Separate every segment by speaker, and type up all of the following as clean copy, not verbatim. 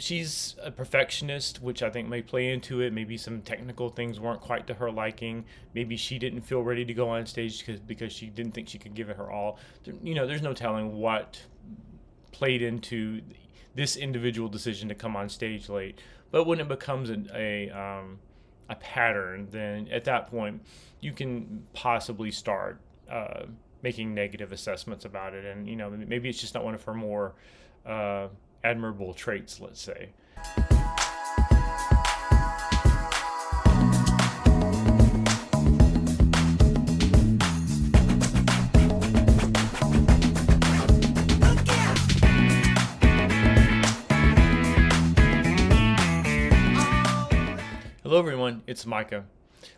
Speaker 1: she's a perfectionist, which I think may play into it. Maybe some technical things weren't quite to her liking. Maybe she didn't feel ready to go on stage because she didn't think she could give it her all. There's no telling what played into this individual decision to come on stage late. But when it becomes a pattern, then at that point you can possibly start making negative assessments about it. And maybe it's just not one of her more admirable traits, let's say. Hello, everyone. It's Micah.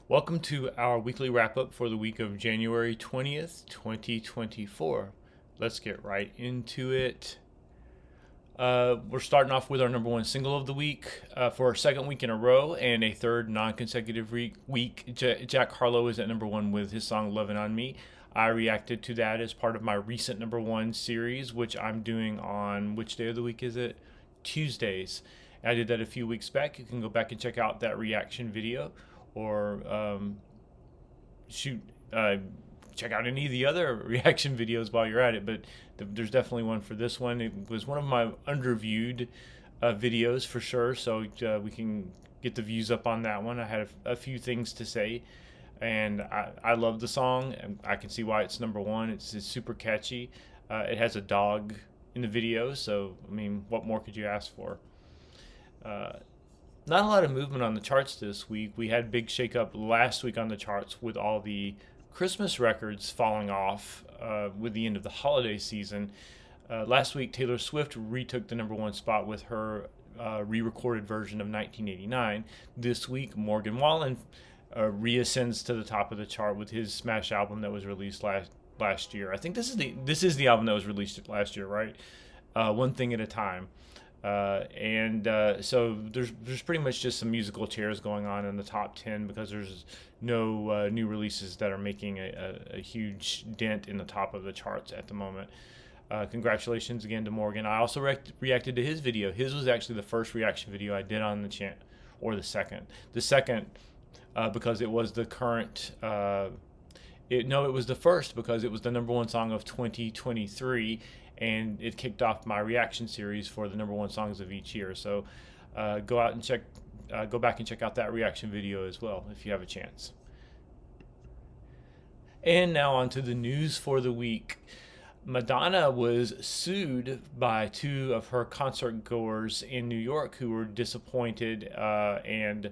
Speaker 1: Welcome to our weekly wrap up for the week of January 20th, 2024. Let's get right into it. We're starting off with our number one single of the week for our second week in a row and a third non-consecutive week. Jack Harlow is at number one with his song Lovin' on Me. I reacted to that as part of my recent number one series, which I'm doing on, which day of the week is it? Tuesdays. I did that a few weeks back. You can go back and check out that reaction video, or check out any of the other reaction videos while you're at it. But there's definitely one for this one. It was one of my underviewed videos for sure, so we can get the views up on that one. I had a few things to say, and I love the song, and I can see why it's number one. It's super catchy. It has a dog in the video, so I mean, what more could you ask for? Not a lot of movement on the charts this week. We had big shakeup last week on the charts with all the Christmas records falling off with the end of the holiday season. Last week, Taylor Swift retook the number one spot with her re-recorded version of 1989. This week, Morgan Wallen reascends to the top of the chart with his smash album that was released last year. I think this is the album that was released last year, right? One Thing at a Time. So there's pretty much just some musical chairs going on in the top 10 because there's no new releases that are making a huge dent in the top of the charts at the moment. Congratulations again to Morgan. I also reacted to his video. His was actually the first reaction video I did on the channel, or the second. The second because it was the current. It was the first because it was the number one song of 2023. And it kicked off my reaction series for the number one songs of each year. So go back and check out that reaction video as well if you have a chance. And now on to the news for the week. Madonna was sued by two of her concert goers in New York who were disappointed and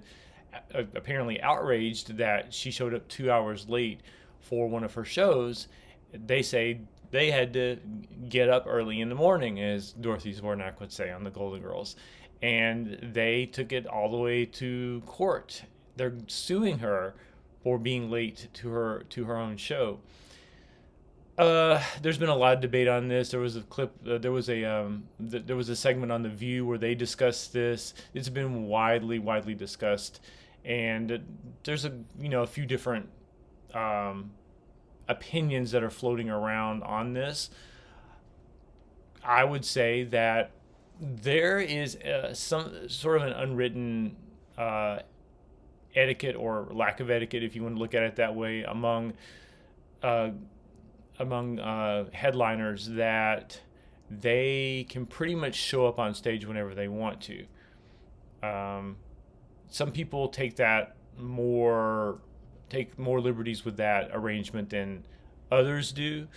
Speaker 1: apparently outraged that she showed up 2 hours late for one of her shows. They say they had to get up early in the morning, as Dorothy Zbornak would say on the Golden Girls. And they took it all the way to court. They're suing her for being late to her own show. There's been a lot of debate on this. There was a clip. There was a segment on The View where they discussed this. It's been widely discussed, and there's a few different opinions that are floating around on this. I would say that there is some sort of an unwritten etiquette or lack of etiquette, if you want to look at it that way, among headliners, that they can pretty much show up on stage whenever they want to. Some people take more liberties with that arrangement than others do.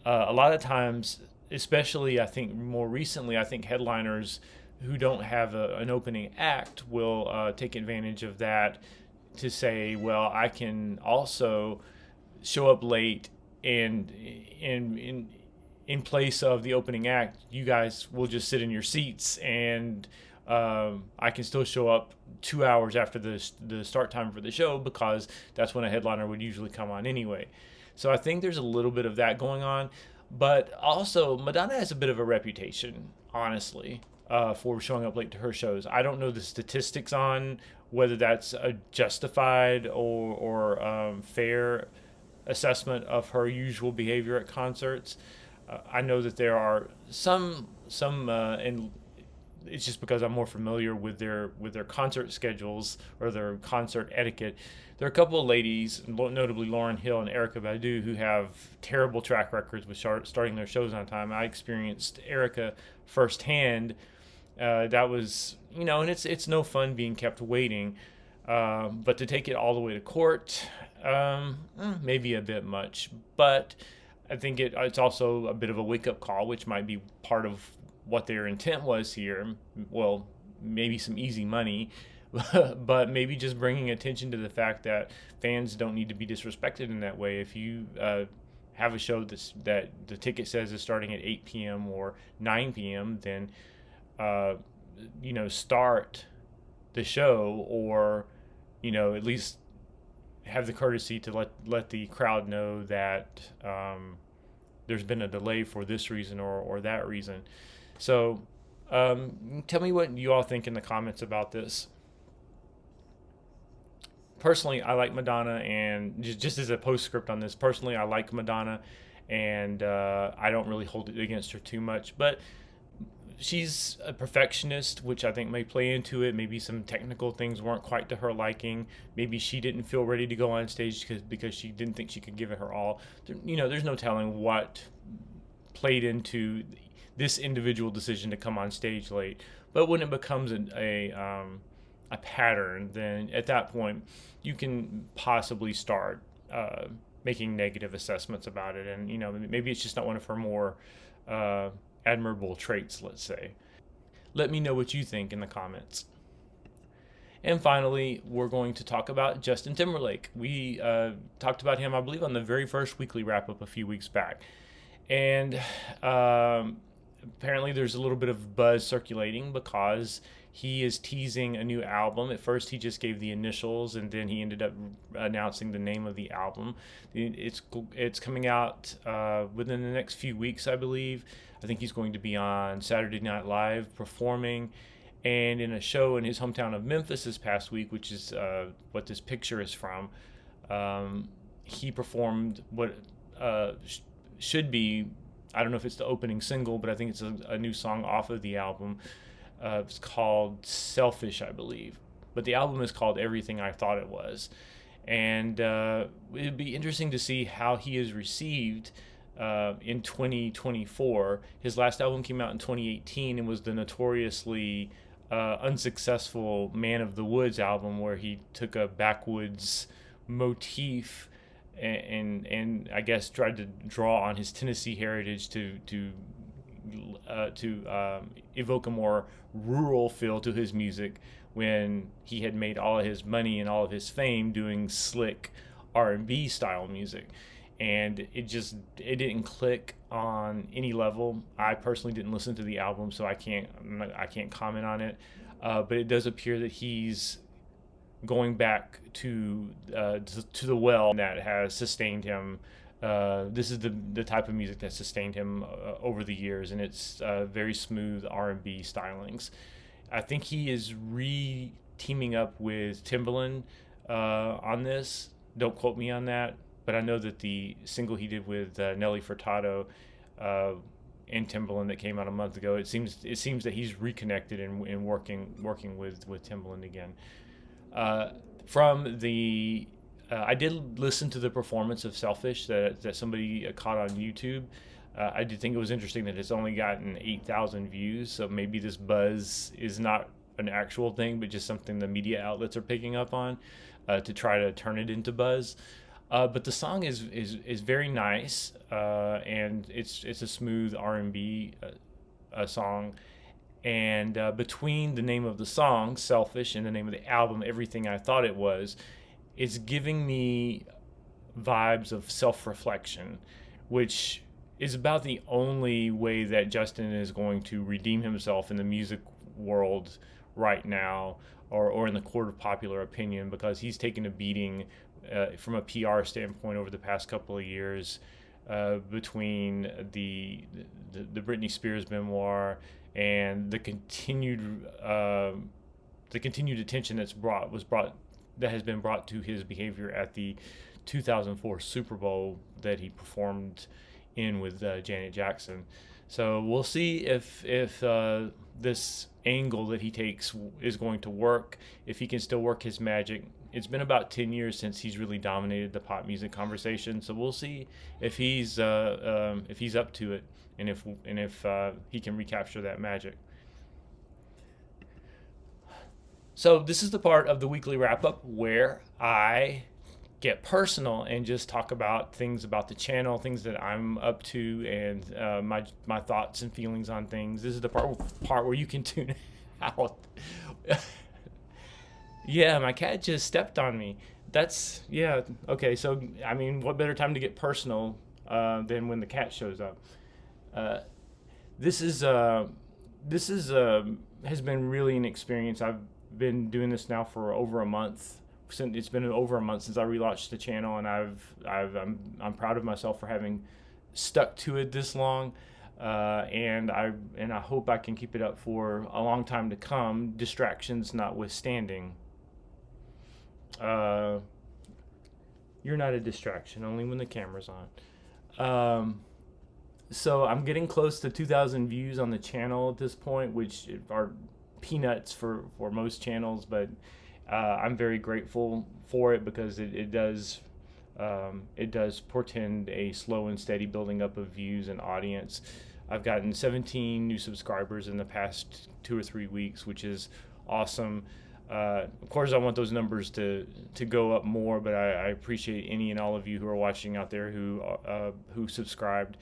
Speaker 1: A lot of times, especially I think more recently, I think headliners who don't have an opening act will take advantage of that to say, well, I can also show up late, and in place of the opening act, you guys will just sit in your seats, and I can still show up 2 hours after the start time for the show because that's when a headliner would usually come on anyway. So I think there's a little bit of that going on. But also, Madonna has a bit of a reputation, honestly, for showing up late to her shows. I don't know the statistics on whether that's a justified or fair assessment of her usual behavior at concerts. I know that there are some it's just because I'm more familiar with their concert schedules or their concert etiquette. There are a couple of ladies, notably Lauryn Hill and Erykah Badu, who have terrible track records with starting their shows on time. I experienced Erykah firsthand. That was, and it's no fun being kept waiting. But to take it all the way to court, maybe a bit much. But I think it's also a bit of a wake-up call, which might be part of what their intent was here. Well, maybe some easy money, but maybe just bringing attention to the fact that fans don't need to be disrespected in that way. If you have a show that the ticket says is starting at 8 p.m. or 9 p.m., then start the show, or at least have the courtesy to let the crowd know that there's been a delay for this reason or that reason. So tell me what you all think in the comments about this. Personally, I like Madonna, and just as a postscript on this, personally, I like Madonna, and I don't really hold it against her too much, but she's a perfectionist, which I think may play into it. Maybe some technical things weren't quite to her liking. Maybe she didn't feel ready to go on stage because she didn't think she could give it her all. There's no telling what played into this individual decision to come on stage late. But when it becomes a pattern, then at that point you can possibly start making negative assessments about it. And maybe it's just not one of her more admirable traits, let's say. Let me know what you think in the comments. And finally, we're going to talk about Justin Timberlake. We talked about him, I believe, on the very first weekly wrap-up a few weeks back. And apparently there's a little bit of buzz circulating because he is teasing a new album. At first, he just gave the initials, and then he ended up announcing the name of the album. It's coming out within the next few weeks, I believe. I think he's going to be on Saturday Night Live performing, and in a show in his hometown of Memphis this past week, which is what this picture is from. He performed what should be, I don't know if it's the opening single, but I think it's a new song off of the album. It's called Selfish, I believe. But the album is called Everything I Thought It Was. And it'd be interesting to see how he is received in 2024. His last album came out in 2018 and was the notoriously unsuccessful Man of the Woods album, where he took a backwoods motif and I guess tried to draw on his Tennessee heritage to evoke a more rural feel to his music, when he had made all of his money and all of his fame doing slick R&B style music. And it didn't click on any level. I personally didn't listen to the album, so I can't comment on it. But it does appear that he's going back to the well that has sustained him. This is the type of music that sustained him over the years, and it's very smooth R&B stylings. I think he is teaming up with Timberlake on this. Don't quote me on that, but I know that the single he did with Nelly Furtado and Timberlake that came out a month ago, it seems that he's reconnected and working with Timberlake again. I did listen to the performance of Selfish that somebody caught on YouTube. I did think it was interesting that it's only gotten 8,000 views, so maybe this buzz is not an actual thing, but just something the media outlets are picking up on to try to turn it into buzz. But the song is very nice, and it's a smooth R&B song. And between the name of the song, Selfish, and the name of the album, Everything I Thought It Was, it's giving me vibes of self-reflection, which is about the only way that Justin is going to redeem himself in the music world right now, or in the court of popular opinion, because he's taken a beating from a PR standpoint over the past couple of years, between the Britney Spears memoir and the continued attention that has been brought to his behavior at the 2004 Super Bowl that he performed in with Janet Jackson. So we'll see if this angle that he takes is going to work, if he can still work his magic. It's been about 10 years since he's really dominated the pop music conversation, so we'll see if he's up to it, and if he can recapture that magic. So this is the part of the weekly wrap up where I get personal and just talk about things about the channel, things that I'm up to, and my thoughts and feelings on things. This is the part where you can tune out. Yeah, my cat just stepped on me. Yeah, okay. So I mean, what better time to get personal than when the cat shows up? This has been really an experience. I've been doing this now for over a month. It's been over a month since I relaunched the channel, and I'm proud of myself for having stuck to it this long, and I hope I can keep it up for a long time to come, distractions notwithstanding. You're not a distraction, only when the camera's on. So I'm getting close to 2,000 views on the channel at this point, which are peanuts for most channels, but I'm very grateful for it, because it does portend a slow and steady building up of views and audience. I've gotten 17 new subscribers in the past 2 or 3 weeks, which is awesome. Of course, I want those numbers to go up more, but I appreciate any and all of you who are watching out there who subscribed.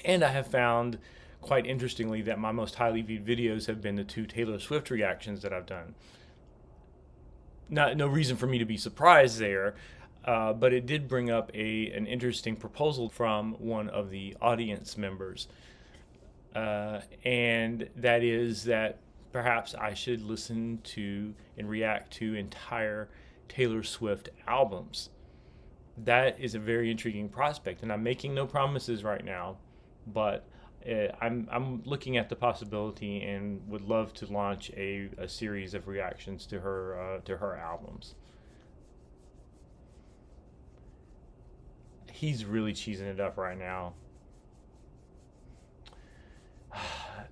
Speaker 1: And I have found, quite interestingly, that my most highly viewed videos have been the 2 Taylor Swift reactions that I've done. No reason for me to be surprised there, but it did bring up an interesting proposal from one of the audience members, and that is that perhaps I should listen to and react to entire Taylor Swift albums. That is a very intriguing prospect, and I'm making no promises right now, but I'm looking at the possibility and would love to launch a series of reactions to her albums. He's really cheesing it up right now.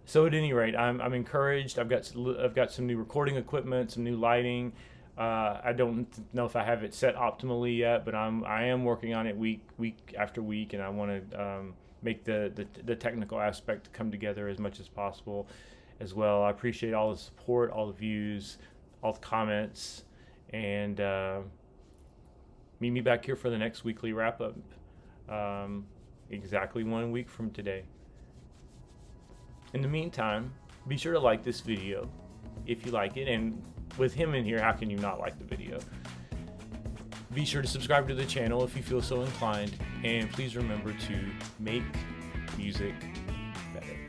Speaker 1: So at any rate, I'm encouraged. I've got some new recording equipment, some new lighting. I don't know if I have it set optimally yet, but I am working on it week after week, and I want to make the technical aspect come together as much as possible as well. I appreciate all the support, all the views, all the comments, and meet me back here for the next weekly wrap up, exactly 1 week from today. In the meantime, be sure to like this video if you like it, and with him in here, how can you not like the video? Be sure to subscribe to the channel if you feel so inclined, and please remember to make music better.